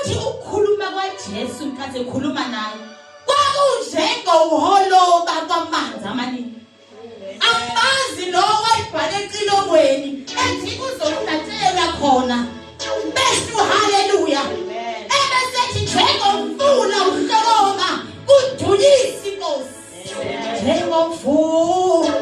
uthi ukukhuluma kwaJesu nkathi ekhuluma naye kwakunjengomholoba kwamanzi amaningi. Amazi lo wayibhale ecilongweni ethi kuzonatshela khona. Beshu haleluya. Ebesethi njengomfula uhlokoma kudulisa inkosi. Njengomfula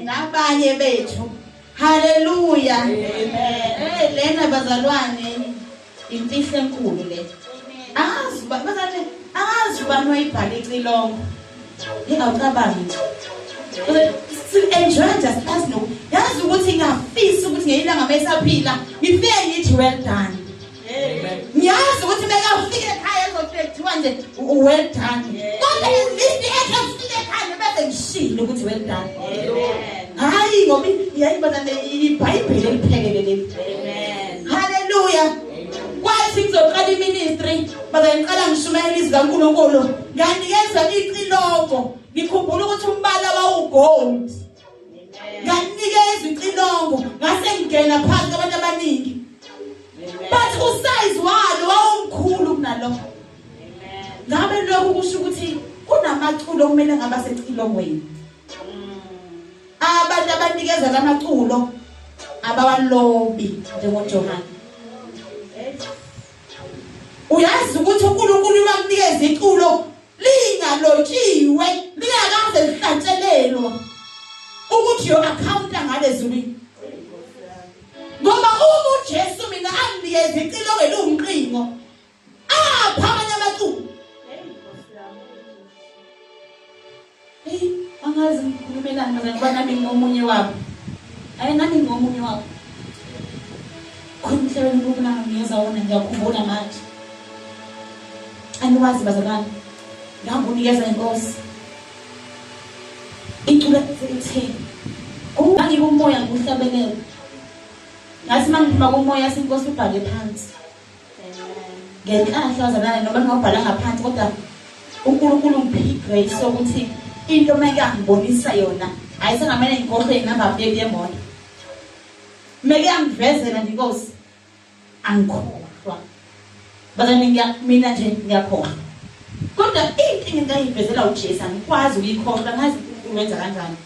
nabanye bethu. Haleluya. Lena bazalwane imfihlo enkulu le. Angazi bani wayibhala icilongo. Ngingawucabangi. Enjoy just as no. Yazi ukuthi ngafisa ukuthi ngeyilanga mesaphila ngifike ngithi well done. Ngiyazi ukuthi bekafike ekhaya ezofethiwa nje well done. Kodwa izindi ekafike ekhaya bese ngishilo ukuthi well done. Hayi ngoba iyayibona iBhayibheli eliphelele. Amen. Hallelujah. Kwathi ngizoqala iministry bazayiqala ngishumayela izwi kaNkulunkulu nganikeza icilongo ngikhumbula ukuthi umbala wawugold. Nganikeza icilongo ngase ngena phansi kwabantu abaningi. But usize walo wawumkhulu kunalo. Ngabe lokho kusho ukuthi kunamaculo kumele ngaba secilongweni. Abantu abanikeza lamaculo abawalobi njengoJohn. Uyazi ukuthi uNkulunkulu uyakunikeza iculo lingalotshiwe lingakaze lihlantshelelwa ukuthi your account ngalezulu. Ngoba uma uJesu mina anginikeza icilo ngelungqingo aphamanya amaculo. Angazi ngikhulumelana nabantu nami ngomunye wabo. Nami ngomunye wabo. Khona ukubona ngiyazawona ngiyakhumbula manje. Aniwazi bazalwane. Ngangunikeza inkosi. Icula ethi kungangi kumoya nguhlabelele. Ngathi mangiphuma kumoya sinkosi ubhale phansi. Ngenhlanhla bazalwane noba ngibhala ngaphansi kodwa uNkulunkulu ungiphe grace sokuthi into meke angibonisa yona ayisengamele ngikhohle inamba plate yemoto. Meke angivezela nje inkosi angikhohlwa. Bazalwane mina nje ngiyakhohlwa. Kodwa into engayivezela uJesu angikwazi ukuyikhohlwa ngazi ukwenza kanjani.